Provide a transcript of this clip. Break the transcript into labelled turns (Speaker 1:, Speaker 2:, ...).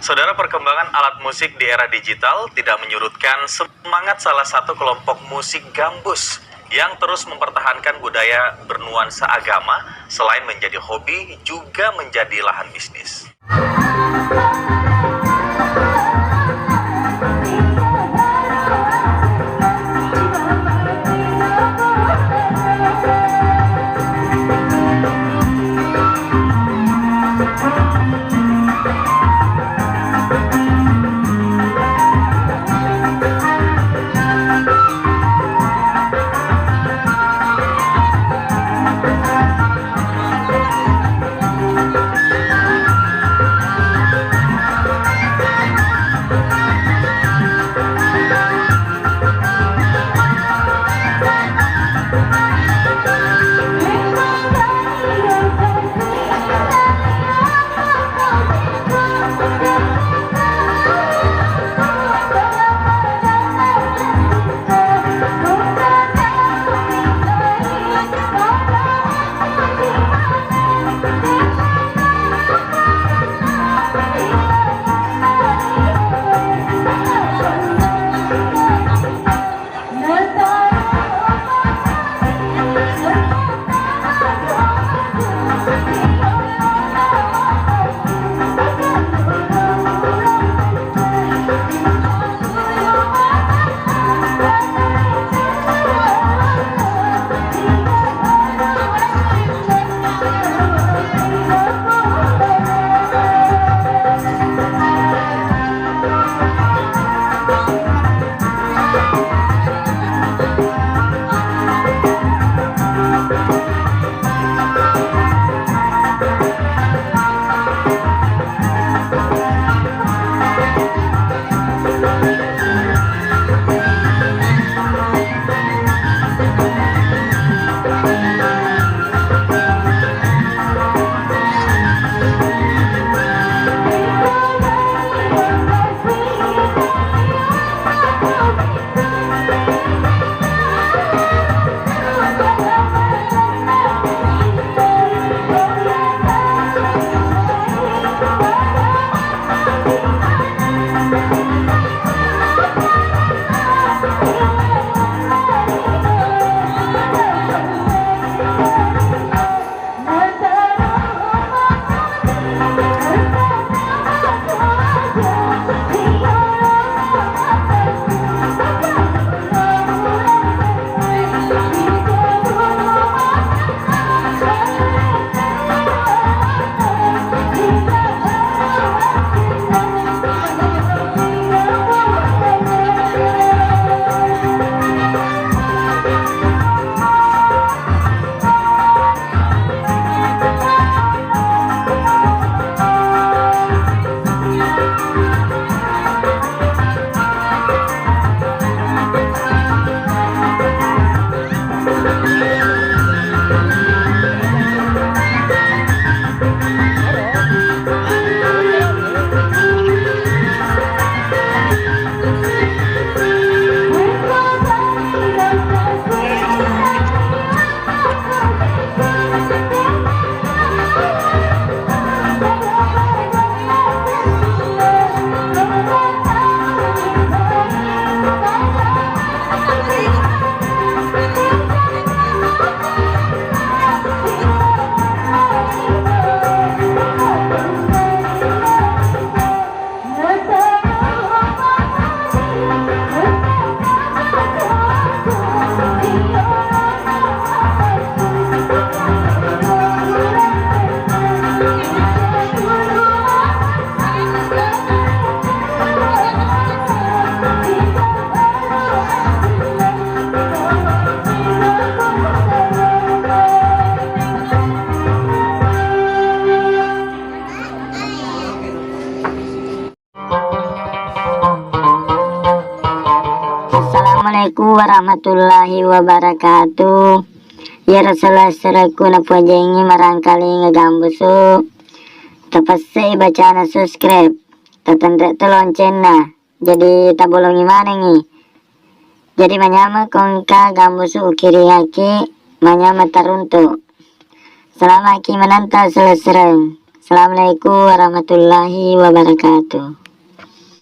Speaker 1: Saudara, perkembangan alat musik di era digital tidak menyurutkan semangat salah satu kelompok musik gambus yang terus mempertahankan budaya bernuansa agama. Selain menjadi hobi, juga menjadi lahan bisnis.
Speaker 2: Assalamualaikum warahmatullahi wabarakatuh. Ya Rasulullah napuajengi marangkali ngegambusu tapasai bacana subscribe tatandre loncengna jadi tabolongi mana nih. Jadi manyama kongka gambusu ukiri haki manyama taruntu selama ki menanta selesai Assalamualaikum warahmatullahi wabarakatuh.